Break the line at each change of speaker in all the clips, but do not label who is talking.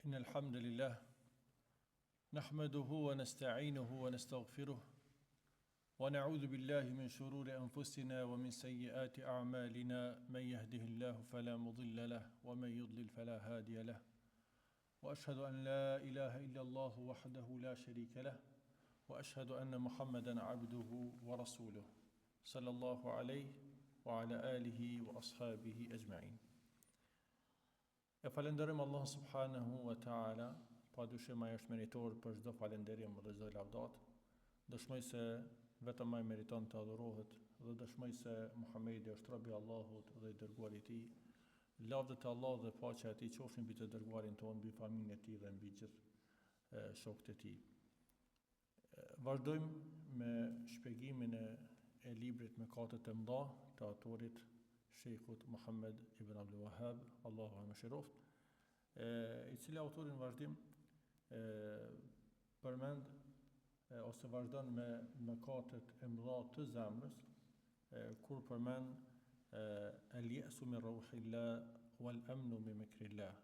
إن الحمد لله نحمده ونستعينه ونستغفره ونعوذ بالله من شرور أنفسنا ومن سيئات أعمالنا من يهده الله فلا مضل له ومن يضلل فلا هادي له وأشهد أن لا إله إلا الله وحده لا شريك له وأشهد أن محمدا عبده ورسوله صلى الله عليه وعلى آله وأصحابه أجمعين. E falenderojmë Allah subhanahu wa ta'ala, pa dyshim ai është meritor për çdo falënderim dhe çdo lavdat. Dëshmoj se vetëm ai meriton të adhurohet dhe dëshmoj se Muhamedi është robi i Allahut dhe i dërguari i tij. Lavdat e Allahut dhe paqja e tij qofshin mbi të dërguarin ton, mbi familjen e tij dhe mbi gjithë shokët e tij. Vazhdojmë me shpjegimin e librit Mëkatet e Mëdha të autorit Sheikhut Muhammed ibn Abdul Wahhab, Allahu më shëroft, i cili autorin vazhdim përmend ose vazhdon me mëkatet e mëdha të zemrës, kur përmend al-ya'su min rauhillah wal amnu min makrillah,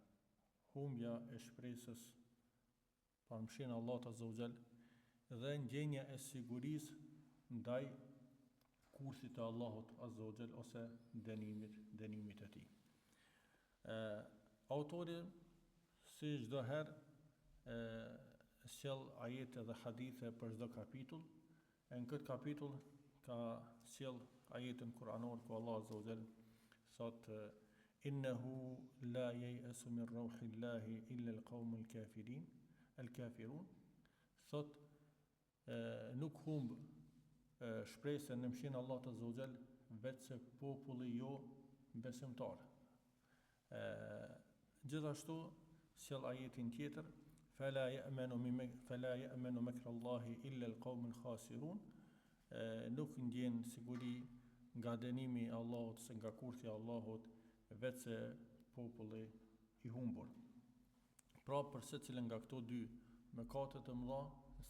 humbja e shpresës për mëshirën e Allahut azza wa jall dhe ndjenja e sigurisë ndaj kurthit të Allahut azza wa jall ose dënimit të tij. Autori si çdo herë sjell ajete dhe hadithe për çdo kapitull. Në këtë kapitull ka sjell ajetin kuranor ku Allah azza wa jall thot innahu la ya'asu min rauhillahi illa al-qaumul kafirin, al-kafirun. Thot nuk humb shpresën në mëshirën e Allahut azza wa jall vetëse populli jo besimtar. Gjithashtu sjell ajetin tjetër fala ya'manu makra Allahi illa al-qaumul khasirun, nuk ndjen siguri nga dënimi i Allahut se nga kurthi i Allahut vetëse populli i humbur. Pra për secilën nga këto dy mëkate të mëdha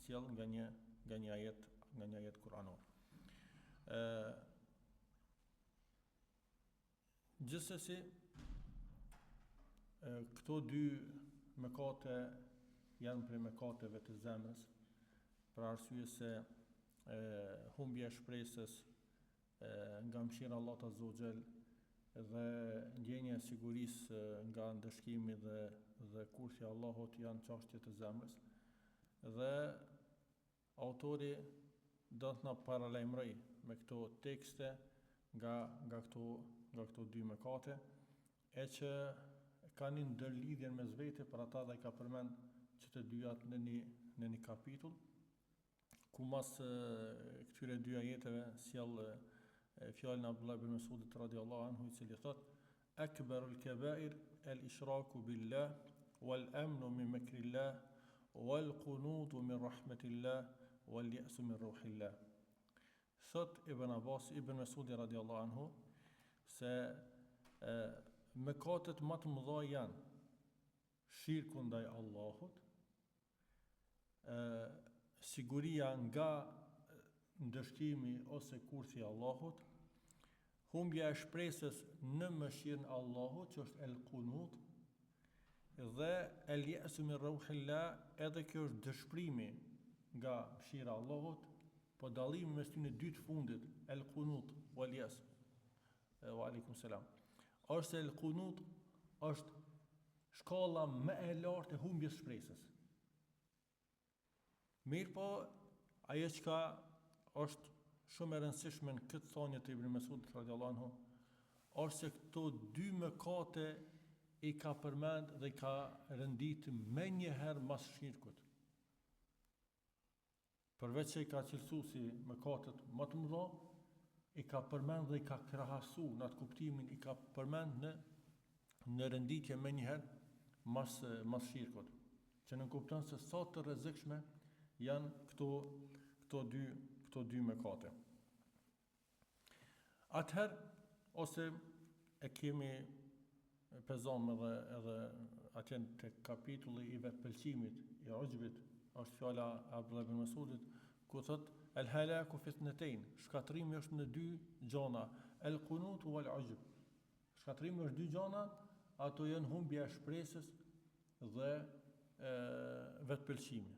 sjell nga një ajet kuranor. Gjithsesi këto dy mëkate janë prej mëkateve të zemrës, për arsye se humbja e shpresës nga mëshira e Allahut azza wa jall dhe ndjenja e sigurisë nga ndëshkimi dhe kurthi i Allahut janë çështje të zemrës. Dhe autori do të na paralajmëroj me këto tekste nga këto dy mëkate, e që kanë një ndërlidhje mes vete për ata dhe ka përmend që të dyjat në një kapitull, ku mas këtyre dy ajeteve sjell fjalën e Abdullah ibn Mas'udit radhiyallahu anhu, i cili thot akbarul kaba'ir al-ishraku billah wal amnu min makrillah wal qunutu min rahmatillah wal ya'su min rauhillah. Thot Ibn Abbas, Ibn Mas'udi radhiyallahu anhu, se mëkatet më të mëdha janë shirku ndaj Allahut, siguria nga ndëshkimi ose kurthi i Allahut, humbja e shpresës në mëshirën e Allahut, që është el-qunut, dhe el-ya'su min rauhillah, edhe kjo është dëshprimi nga mëshira e Allahut, po dallimi mes tyre dy të fundit, el-qunut wal yas. Wa alaykum salam. Ose el-qunut është shkalla më e lartë e humbjes shpresës. Mirpo ajo që është shumë e rëndësishme në këtë thonjë të Ibn Mas'udit radhiyallahu anhu, është se këto dy mëkate i ka përmend dhe i ka rëndit më një herë mas shirkut. Përveç se i ka cilësu si mëkatet më të mëdha, i ka përmend dhe i ka krahasu në atë kuptimin, i ka përmend në rënditje më një herë mas shirkut, që në kupton se sa të rrezikshme janë këto dy mëkate. Atëherë, ose e kemi pezon edhe atje të kapitulli i vetpëlqimit, i ujbit, është fjala Abdullah ibn Mas'udit, ku thot el-halaku fitnatayn, shkatrimi është në dy gjona, el-qunut wal ujb. Shkatrimi është dy gjona, ato janë humbja e shpresës dhe vetpëlqimi.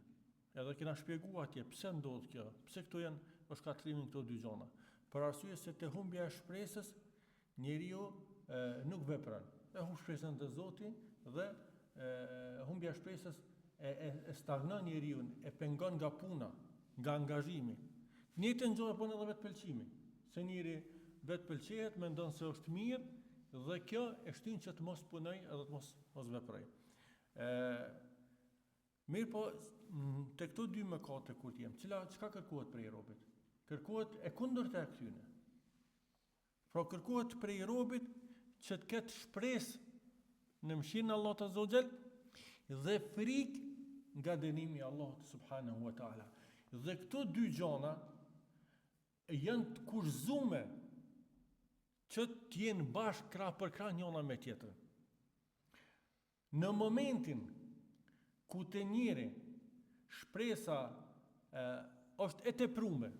Edhe kena shpjeguar atje pse ndodh kjo, pse këto është shkatrimi këto dy gjona. Për arsye se te humbja e shpresës njeriu nuk vepron. E humb shpresën te Zoti dhe humbja e shpresës e stagnon njeriu, e pengon nga puna, nga angazhimi. Njëjtën gjë bën edhe vetpëlqimi. Se njëri vetpëlqehet, mendon se është mirë dhe kjo e shtyn që të mos punoj edhe të mos veproj. Mirë po, te këto dy mëkate kur t'jem, çka kërkohet prej robit? Kërkohet e kundërta e këtyne. Pra kërkohet prej robit që të ketë shpresë në mëshirën e Allahut Azza wa Jall dhe frikë nga dënimi i Allahut subhanahu wa taala. Dhe këto dy gjona janë të kurzume që t'jenë bashkë krah për krah njëna me tjetrën. Në momentin ku te njëri shpresa është e teprume,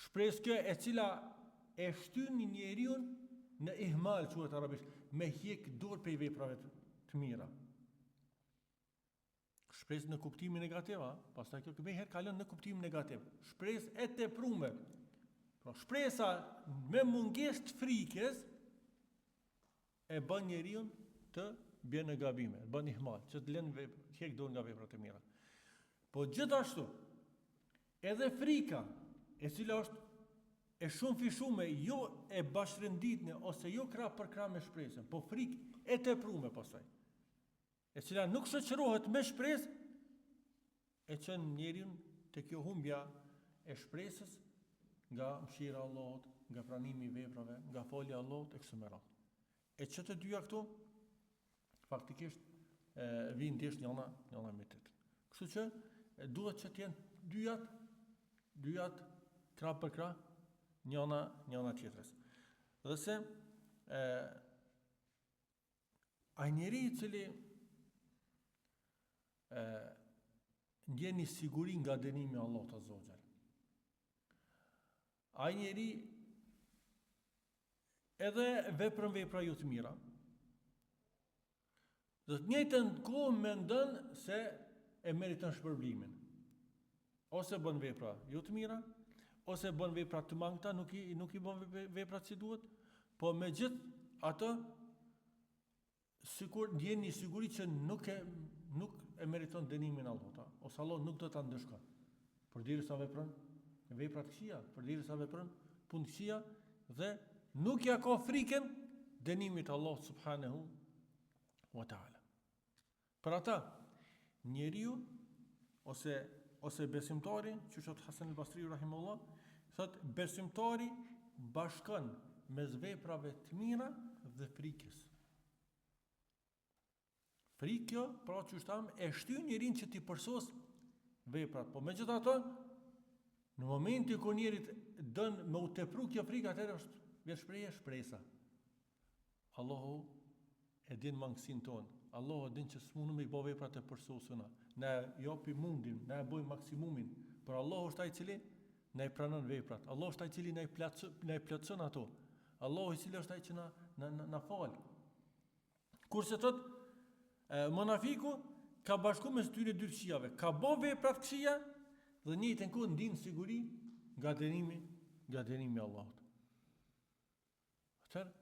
shpresë kjo e cila e shtyn njeriu në ihmal, quhet arabisht, me hjek dorë prej veprave të mira. Shpresë në kuptimin negativ, pastaj kjo këmbëherë kalon në kuptimin negativ. Shpresë e teprume. Pra shpresa me mungesë të frikës e bën njeriu të bën në gabime, bën ihmal, që të lënë hjek dorë nga veprat e mira. Po gjithashtu, edhe frika, e cila është e shumë fishume, jo e bashkërënditne ose jo krah për krah me shpresën, po frikë e teprume pastaj, e cila nuk shoqërohet me shpresë, e çon njeriu te kjo humbja e shpresës nga mëshira e Allahut, nga pranimi i veprave, nga folja e Allahut e kështu me radhë. E që të dyja këtu faktikisht vijnë ndjesh njëna me tjetrën. Kështu që duhet që të jenë dyjat krah për krah njëna tjetrës. Dhe se ai njeri i cili ndjen një siguri nga dënimi i Allahut Azza wa Jall. Ai njeri edhe vepron vepra jo të mira. Dhe të njëjtën kohë mendon se e meriton shpërblimin. Ose bën vepra jo të mira, ose bën vepra të mangëta, nuk i bën veprat si duhet, po megjithë ato sikur ndjen një siguri që nuk e meriton dënimin e Allahut, ose Allah nuk do ta ndëshkon. Përderisa vepron vepra të këqija, përderisa vepron punë të këqija dhe nuk ja ka frikën dënimit të Allahut subhanahu wa taala. Për ata, njeriu ose besimtari, që thot Hasan al-Basri rahimahullah, thot besimtari bashkon mes veprave të mira dhe frikës. Frikja, pra që shtam, e shtyn njerin që t'i përsos veprat. Po megjithatë, në momenti kur njerit dën me u tepru kjo frikë, atëherë vjen shpresa. Allahu e din mangësinë tonë. Allahu e din që s'mundu me i bë veprat e përsosura. Ne jopi mundin, ne e bëjmë maksimumin, por Allahu është ai i cili na i pranon veprat. Allahu është ai i cili na i plotson ato. Allahu i cili është ai që na fal. Kurse thot monafiku ka bashku mes tyre dy këqijave, ka bë veprat këqija dhe njëjtën kohë ndin siguri nga dënimi i Allahut. Atëherë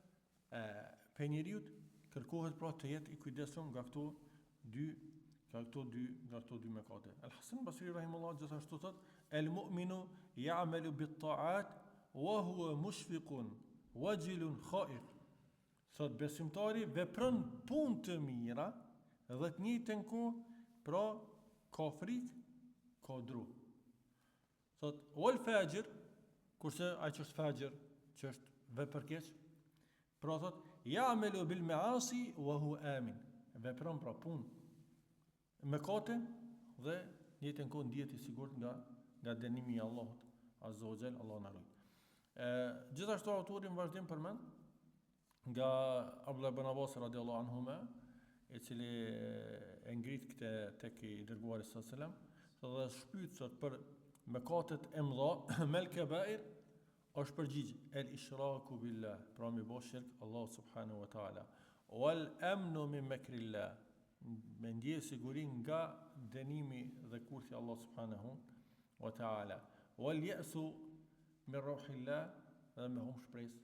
pe njeriu kërkohet pra të jetë i kujdesshëm nga këto dy mëkate. Al-Hasan Basri rahimahullah gjithashtu thot: "El mu'minu ya'malu bit-ta'at wa huwa mushfiqun wajilun khaif." Thot besimtari vepron punë të mira dhe të njëjtën kohë pra ka frikë, ka dru. Thot wal fajir, kurse ai që është fajir, që është vepër keq, pra thot ya'malu bil ma'asi wa huwa amin. Vepron pra punë mëkate dhe njëjtën kohë ndihet i sigurt nga dënimi i Allahut Azza wa Jall, Allahu na ruaj. Gjithashtu autori në vazhdim përmend nga Abdullah ibn Abbas radhiyallahu anhuma, i cili e ngrit këtë tek i dërguari sallallahu alaihi wasallam, dhe shpyet sot për mëkatet e mëdha, mel kebair, është përgjigj el ishraku billah, pra mi bo shirk Allah subhanahu wa taala, wal amnu min makrillah, me ndjej siguri nga dënimi dhe kurthi Allah subhanahu wa ta'ala. Wal ya'su min rauhillah, dhe me hum shpresë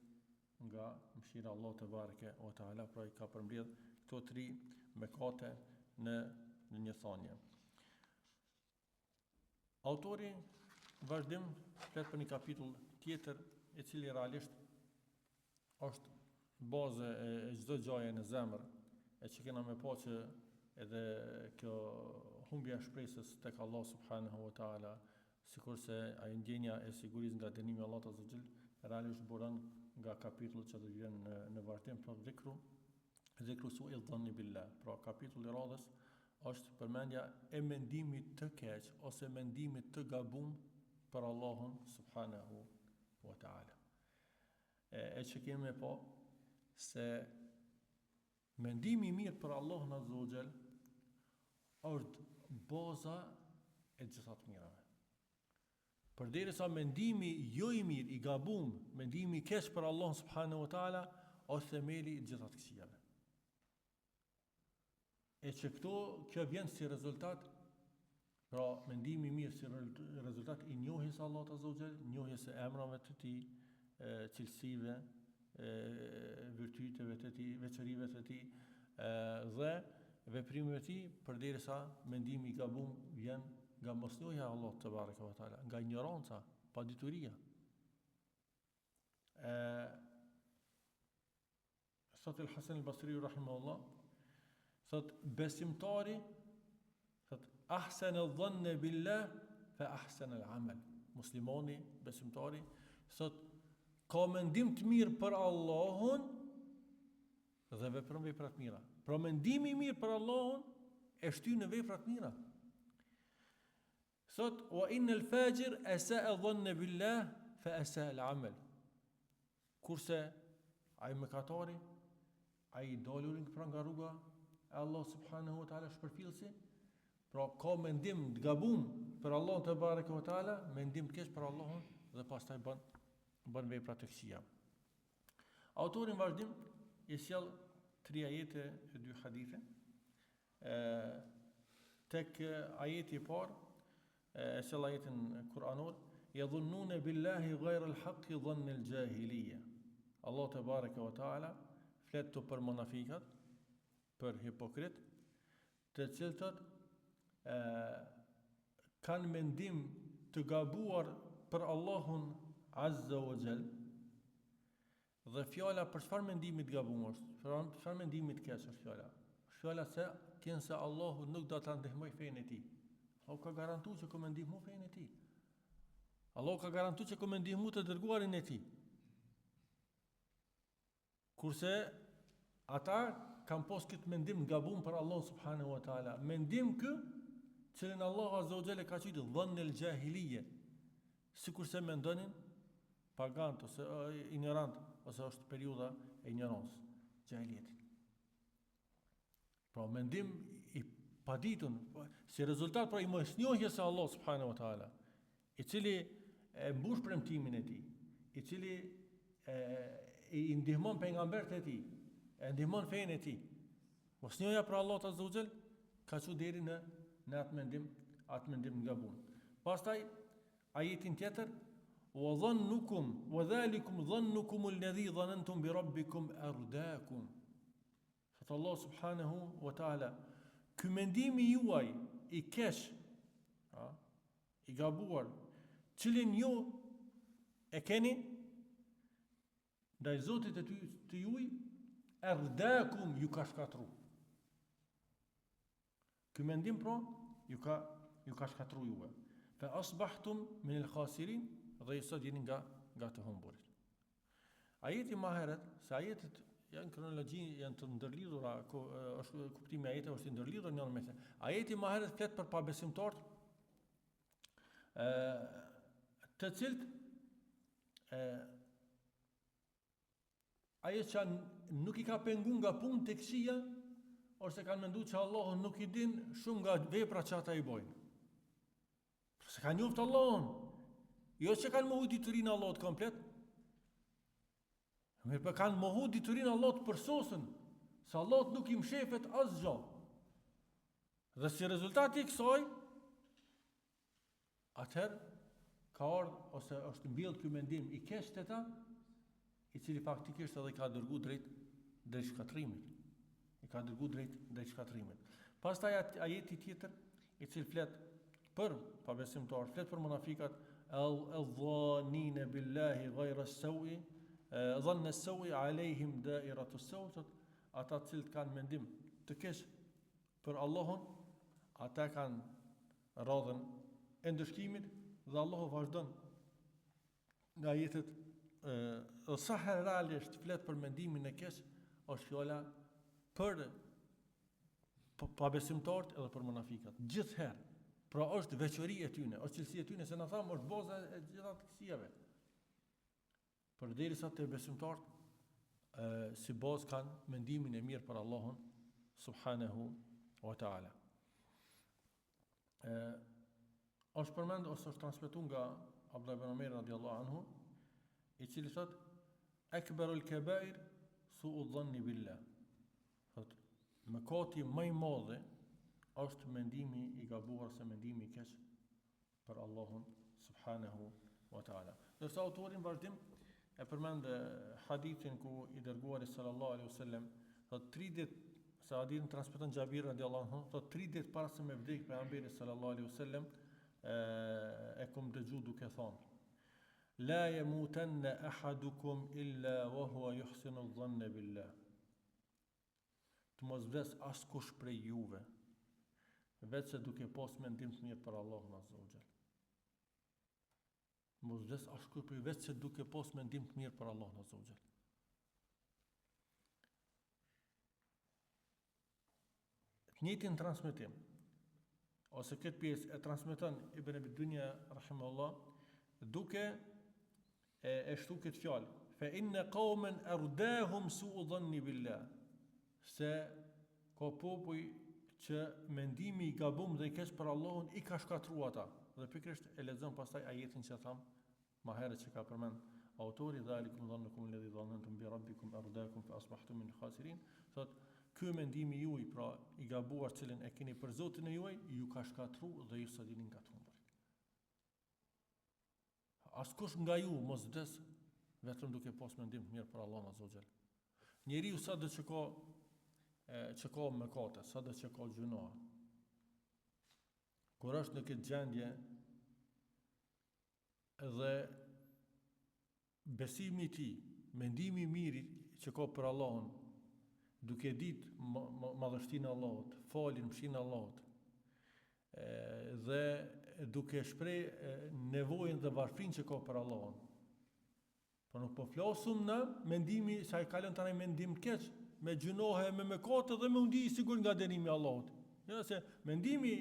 nga mëshira Allah te bareke wa ta'ala, pra I ka përmbledh këto 3 mëkate në një thanje. Autori vazhdim flet për një kapitull tjetër I cili realisht është baza e çdo gjaje në zemër, e që kena me pa që edhe kjo humbja e shpresës tek Allah subhanahu wa ta'ala, sikurse ai ndjenja e sigurisë nga dënimi I Allahut azza wa jall, realisht buron nga kapitulli që do vjen në vazhdim, pra dhikru su'i dhanni billah. Pra kapitulli I radhës është përmendja e mendimit të keq ose mendimit të gabum për Allahun subhanahu wa ta'ala. E që kemi po se mendimi I mirë për Allahun azza wa jall është baza e gjitha të mirave. Përderisa mendimi jo I mirë, I gabum, mendimi I keq për Allahun subhanahu wa ta'ala është themeli I gjitha të këqijave. E që kjo vjen si rezultat, pra mendimi I mirë si rezultat I njohjes Allahut azza wa jall, njohjes e emrave të Tij, cilësive, virtyteve të Tij, veçorive të Tij dhe veprimeve të Tij, përderisa mendimi I gabum vjen nga mosnjohja e Allahut te bareke ve teala, nga ignoranca, padituria. Thot El Hasan El Basri rahimahullah, thot besimtari, thot ahsan el dhann billah fa ahsan el amal. Muslimani, besimtari, thot ka mendim të mirë për Allahun dhe vepron vepra të mira. Pra mendimi I mirë për Allahun e shtyn në vepra të mira. Thot wa innal fajir asa'a dhann billah fa asa'a al amal. Kurse ai mëkatari, ai dolurin nga rruga e Allah subhanahu wa ta'ala shpërfillsi, pra ka mendim të gabum për Allahun te bareke wa ta'ala, mendim të keq për Allahun dhe pastaj bën vepra të këqija. Autori në vazhdim I sjell 3 ajete e 2 hadithe. Tek ajeti I parë e sjell ajetin kuranor, yadhunnuna billahi ghayra al-haqqi dhanna al-jahiliyya. Allah te bareke wa ta'ala flet për munafikat, për hipokrit, të cilët kanë mendim të gabuar për Allahun azza wa jall. Dhe fjala për çfarë mendimi të gabuar është? Për çfarë mendimi të keq është fjala? Fjala se kënë se Allahu nuk do ta ndihmoj fenë e Tij. Allahu ka garantuar që ka më ndihmu fenë e Tij. Allahu ka garantuar që ka më ndihmu të dërguarin e Tij. Kurse ata kanë pas këtë mendim gabum për Allah subhanahu wa ta'ala. Mendim kë, cilën Allah azza wa jalla ka thënë dhann el jahiliye. Sikurse mendonin pagant ose ignorant, ose është periudha e ignorancës, jahilietit. Pra mendim I paditun, si rezultat pra I mosnjohjes së Allah subhanahu wa ta'ala, I cili e mbush premtimin e Tij, I cili I ndihmon pejgambert e Tij, e ndihmon fenë e Tij. Mosnjohja për Allah azza wa jall ka çu deri në atë mendim gabum. Pastaj ajetin tjetër, wa dhannukum wa dhalikum dhannukum alladhi dhanantum bi rabbikum ardaakum. Fat Allah subhanahu wa ta'ala, ky mendimi juaj I keq, I gabuar, cilin ju e keni ndaj Zotit të juaj, ardaakum, ju ka shkatru. Ky mendim pra ju ka shkatru juve. Fa asbahtum min al-khasirin, dhe sot jeni nga të humburit. Ajeti më herët, se ajetet janë kronologji, janë të ndërlidhura, është kuptimi I ajeteve është I ndërlidhur njëri me tjetrin. Ajeti më herët flet për pabesimtarët, të cilët ajo që nuk I ka pengu nga punë të këqija, ose kanë menduar që Allahu nuk I din shumë nga veprat që ata I bojnë. Se kanë njoft Allahun, jo që kanë mohu diturinë Allahut komplet, mirë për kanë mohu diturinë Allahut përsosën, se Allahut nuk I mshefet asgjë. Dhe si rezultati i kësaj, atëherë ka ardhur ose është mbjellë ky mendim i keq te ta, i cili faktikisht edhe ka dërguar drejt shkatrimit. I ka dërguar drejt shkatrimit. Pastaj ajeti tjetër i cili flet për pabesimtar, flet për munafikat, el-dhanina billahi ghayra as-sawi, dhanna as-sawi alayhim da'iratu as-saw, ata të cilët kanë mendim të keq për Allahun, ata kanë radhën e ndëshkimit dhe Allahu vazhdon nga ajetet sa herë realisht flet për mendimin e keq, është fjala për pabesimtarët edhe për munafikat. Gjithherë. Pra është veçori e tyne, është cilësi e tyne, se na thamë është baza e gjitha të kësijave. Përderisa të besimtarët si bazë kanë mendimin e mirë për Allahun subhanahu wa ta'ala. Është përmend ose është transmetuar nga Abdullah ibn Umar radhiyallahu anhu, i cili thot akbarul kabair su'u dhanni billah. Thot mëkati më i madh është mendimi i gabuar ose mendimi i keq për Allahun subhanahu wa ta'ala. Dërsa autorin vazhdim e përmend hadithin ku i dërguari sallallahu alaihi wasallam thot 3 ditë, se hadithin transmeton Xhabir radhiyallahu anhu, thot 3 ditë para se me vdek pejgamberi sallallahu alaihi wasallam e kum dëgju duke thonë: La yamutanna ahadukum illa wa huwa yuhsinu dhanna billah. Të mos vdes askush prej juve, vetëse duke pas mendim të mirë për Allahun azza wa jall. Mos vdes askush prej vetëse duke pas mendim të mirë për Allahun azza wa jall. Të njëjtin transmetim ose këtë pjesë e transmeton Ibn Abi Dunya rahimahullah duke e shtu këtë fjalë: Fa inna qauman ardahum su'u dhanni billah. Se ka popuj që mendimi i gabum dhe i keq për Allahun i ka shkatruar ata. Dhe pikërisht e lexon pastaj ajetin që tham më herët që ka përmend autori: Dhalikum dhannukum alladhi dhanantum bi rabbikum ardakum fa asbahtum min khasirin. Thot ky mendimi juaj, pra i gabuar cilën e keni për Zotin e juaj, ju ka shkatruar dhe ju sot jeni nga të humbur. Askush nga ju mos vdes vetëm duke pas mendim të mirë për Allahun azza wa jall. Njeriu sa do që ka mëkate, sa do që ka gjuna, kur është në këtë gjendje dhe besimi i tij, mendimi i mirë që ka për Allahun, duke ditë madhështinë e Allahut, falin mëshirën e Allahut, dhe duke shpreh nevojën dhe varfrinë që ka për Allahun. Po nuk po flasum në mendimi sa i kalon tani mendim të keq, me gjunohe, me mëkate dhe me undi i sigurt nga dënimi i Allahut. Jo se mendimi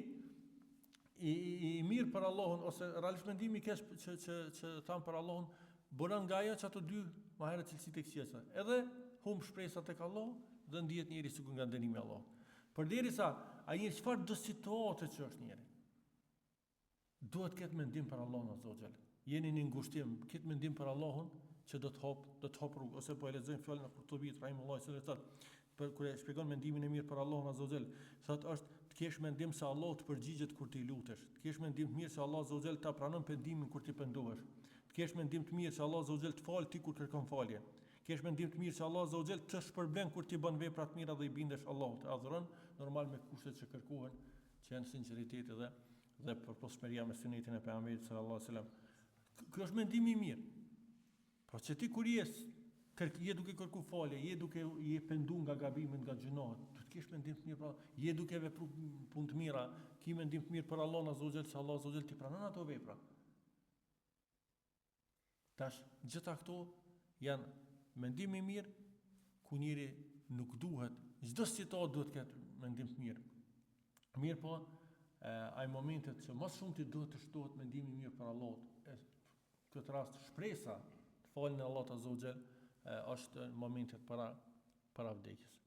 i mirë për Allahun ose realisht mendimi i keq që tham për Allahun bënon nga ajo që ato dy më herët cilësitë e kësaj. Edhe humb shpresat tek Allahu dhe ndihet njëri sigurt nga dënimi i Allahut. Përderisa ai çfarë do situate që është njëri, duhet të ketë mendim për Allahun azza wa jall. Jeni në ngushtim, ketë mendim për Allahun që do të hop rrugë, ose po e lexojmë fjalën e Qurtubit rahimullahu se thot për kur e shpjegon mendimin e mirë për Allahun azza wa jall, thotë është të kesh mendim se Allahu të përgjigjet kur ti lutesh, të kesh mendim të mirë se Allahu azza wa jall ta pranon pendimin kur ti pendohesh, të kesh mendim të mirë se Allahu azza wa jall të fal ti kur kërkon falje, të kesh mendim të mirë se Allahu azza wa jall të shpërblen kur ti bën vepra të mira dhe i bindesh Allahut, të adhuron normal me kushtet që kërkohen, që janë sinqeriteti dhe për prosperia me sunetin e pejgamberit sallallahu alaihi wasallam. Ky është mendimi i mirë. Pra që ti kur je duke kërku falje, je pendu nga gabimet, nga gjunat, të kesh mendim të mirë, pra je duke vepru punë të mira, ki mendim të mirë për Allahun azza wa jall, se Allahu azza wa jall ti pranon ato vepra. Tash gjitha këto janë mendimi i mirë, ku njëri nuk duhet, çdo situatë duhet të ketë mendim të mirë. Mirë po, ai momentet që më shumë ti duhet të shtohet mendimi i mirë për Allahun. Këtë rast shpresa të falën e Allahut azza wa jall është në momentet para vdekjes.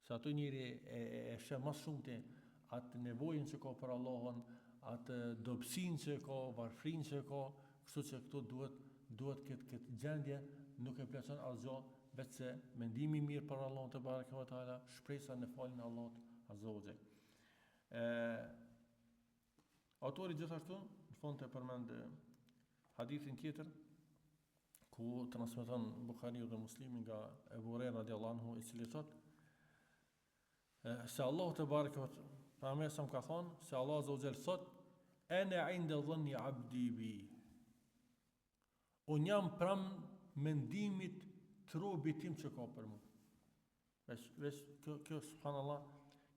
Se ato njëri e sheh më shumë të atë nevojën që ka për Allahun, atë dobësinë që ka, varfrinë që ka, kështu që këto duhet këtë gjendje nuk e plotson asgjë vetëse mendimi i mirë për Allahun te bareke ve teala, shpresa në falën e Allahut azza wa jall. Autori gjithashtu në fund të përmend hadithin tjetër ku transmeton Buhariu dhe Muslimi nga Ebu Hurajra radhiyallahu anhu, i cili thot se Allah te bareke Pejgamberi sa ka thonë se Allah azza wa jall thot ana inda dhanni abdi bi. Unë jam pram mendimit të robit tim që ka për mua. Veç kjo subhanallah,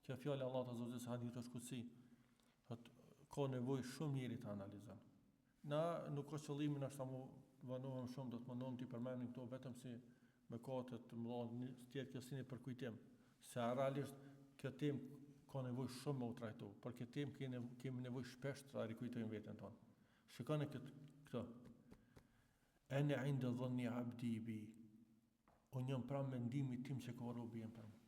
kjo fjalë Allah azza wa jall hadith është kutsi. Thot ka nevojë shumë njëri të analizon. Na nuk ka qëllimin ashtu mu vanohem shumë, do të mundohem të përmendim këto vetëm si mëkate të mëdha, tjetër kjo si një përkujtim, se realisht kjo temë ka nevojë shumë me u trajtu, për këtë temë kemi nevojë shpesh të rikujtojmë veten tonë. Shikoni këtë. Ana inda dhanni abdi bi. Unë jam pranë mendimit tim që ka robi jem për mua.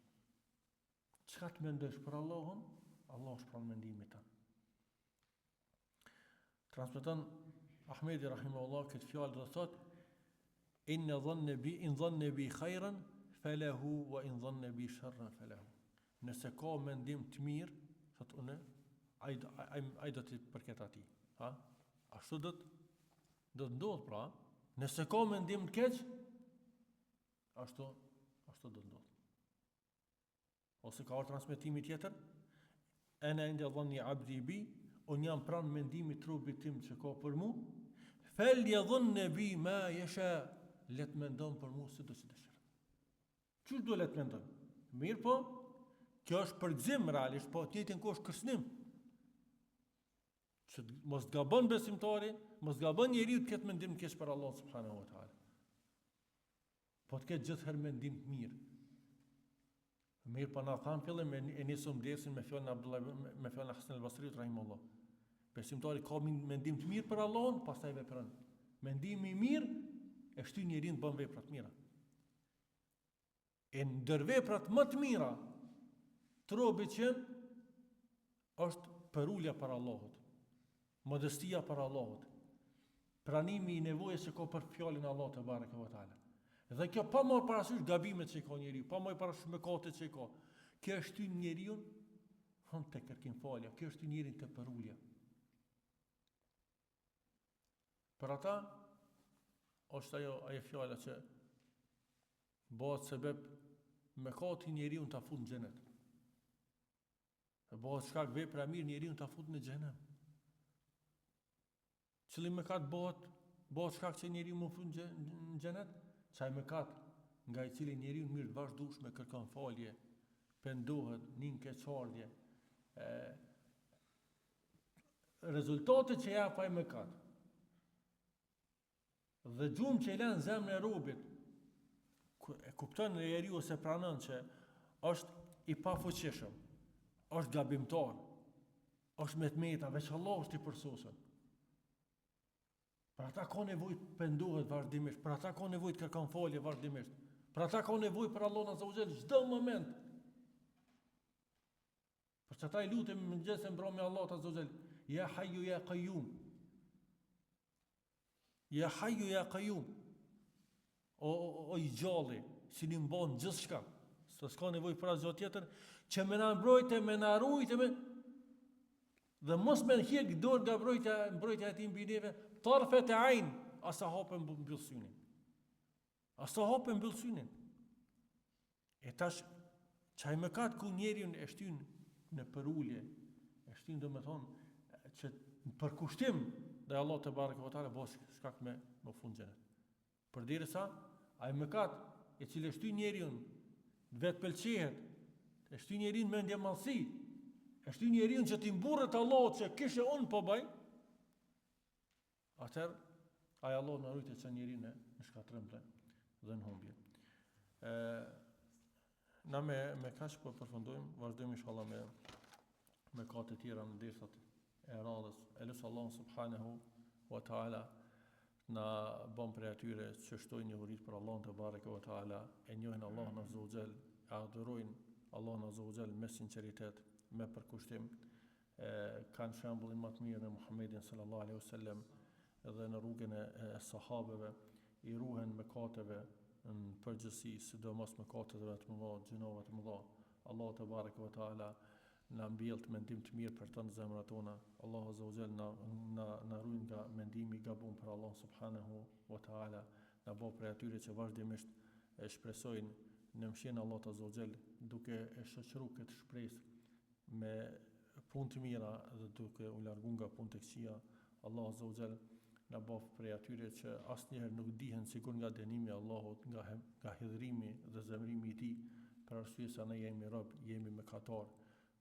Çka të mendosh për Allahun, Allah është pranë mendimit tënd. Transmeton Ahmedi rahimahullah këtë fjalë dhe thot in dhanna bi khairan falahu wa in dhanna bi sharran falahu. Nëse ka mendim të mirë, thot unë, ai do të përket atij. Ha? Ashtu do të ndodh pra. Nëse ka mendim të keq, ashtu do të ndodh. Ose ka transmetimi tjetër, ana inda dhanni abdi bi, unë jam pranë mendimit trupit tim që ka për mua, falyadhunna bi ma yasha, let mendon për mua si do të dëshiron. Çu do let mendon? Mirë po, kjo është përgjim realisht, po të njëjtën kohë është kërcënim. Që mos gabon besimtari, mos gabon njeriu të ketë mendim të keq për Allah subhanahu wa taala. Po të ketë gjithherë mendim të mirë. Mirë po na thanë fillim e nisëm dersin me fjalën me fjalën Hasan al-Basriut rahimahullah. Besimtari ka mendim të mirë për Allahun, pastaj vepron. Mendimi i mirë e shtyn njeriu të bën vepra të mira. E ndër veprat më të mira të robit që është përulja për Allahut, modestia për Allahut, pranimi i nevojës që ka për fjalën e Allahut te bareke ve teala. Dhe kjo pa marrë parasysh gabimet që ka njeriu, pa marrë parasysh mëkatet që ka. Kjo është shtyn njeriu te kërkim falja, kjo është shtyn njeriu te përulja. Për ata është ajo fjala që bëhet sebeb mëkati njeriu ta fut në xhenet. Bëhet shkak vepra mirë njeriu ta fut në xhenem. Cili mëkat bëhet shkak që njeriu më fut në xhenet? Çaj mëkat nga i cili njeriu mirë vazhdueshme kërkon falje, pendohet, nin keqardhje. Rezultatet që jap ai mëkat dhe gjumë që i lën zemrën e robit, e kupton njeriu ose pranon që është i pafuqishëm, është gabimtar, është me të meta, veç Allah është i përsosur. Për ata ka nevojë të pendohet vazhdimisht, për ata ka nevojë të kërkon falje vazhdimisht, për ata ka nevojë për Allahun azza wa jall çdo moment. Për çata i lutem mëngjesën mbrëmje Allahut azza wa jall, ya hayyu ya qayyum. Ya hayyu ya qayyum. O i gjalli, si një mban gjithçka. S'ka nevojë për asgjë tjetër, që më na mbrojtë, më na ruajtë, dhe mos më hiq dorë nga mbrojtja e tij mbi neve, tarfet e ajn, asa hapën mbyllsynin. Asa hapën mbyllsynin. E tash çaj mëkat ku njeriu e shtyn në përulje, e shtyn domethënë që për kushtim dhe Allah te bareke ve teala bosh shkak me fund xhenet. Përderisa ai mëkat i cili shtyn njeriu vetë pëlqehet, e shtyn njeriu me ndjemallsi, e shtyn njeriu që ti mburret Allahut që kishe unë po bëj, atëherë ai Allah na rujtë që njeriu në shkatrim dhe në humbje. Na me kaq po përfundojmë, vazhdojmë inshallah me kate të tjera në dersat e radhës. Elus Allah subhanahu wa taala na bën për atyre që shtojnë njohurit për Allahun te bareke ve teala, e njohin Allahun azza wa jall, e adhurojnë Allahun azza wa jall me sinqeritet, me përkushtim, kanë shembullin më të mirë në Muhammedin sallallahu alaihi wasallam dhe në rrugën e sahabeve, i ruhen mëkateve në përgjithësi, sidomos mëkatet të mëdha, gjinove të mëdha. Allah te bareke ve teala na mbjellët mendim të mirë për të në zemrat tona. Allahu Azza wa Jall na ruaj nga mendimi i gabum për Allah subhanahu wa taala, na bëj prej atyre që vazhdimisht e shpresojnë në mëshirën e Allahut Azza wa Jall, duke e shoqëruar këtë shpresë me punë të mira dhe duke u largu nga punë të këqija. Allahu Azza wa Jall na bëj prej atyre që asnjëherë nuk dihen sigur nga dënimi i Allahut, nga hidhrimi dhe zemrimi i tij, për arsye se ne jemi rob, jemi mëkatar.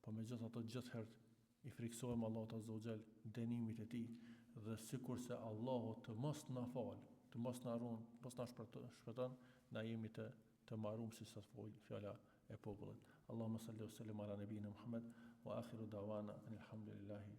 Po megjithatë gjithherë i friksohem Allahut Azza wa Jall dënimit të tij, dhe sikurse Allahu të mos na fal, të mos na ruan, mos na shpëton, na jemi të marrum si sa thoi fjala e popullit. Allahumma salli wa sallim ala nabiyina Muhammad wa akhiru da'wana alhamdulillahi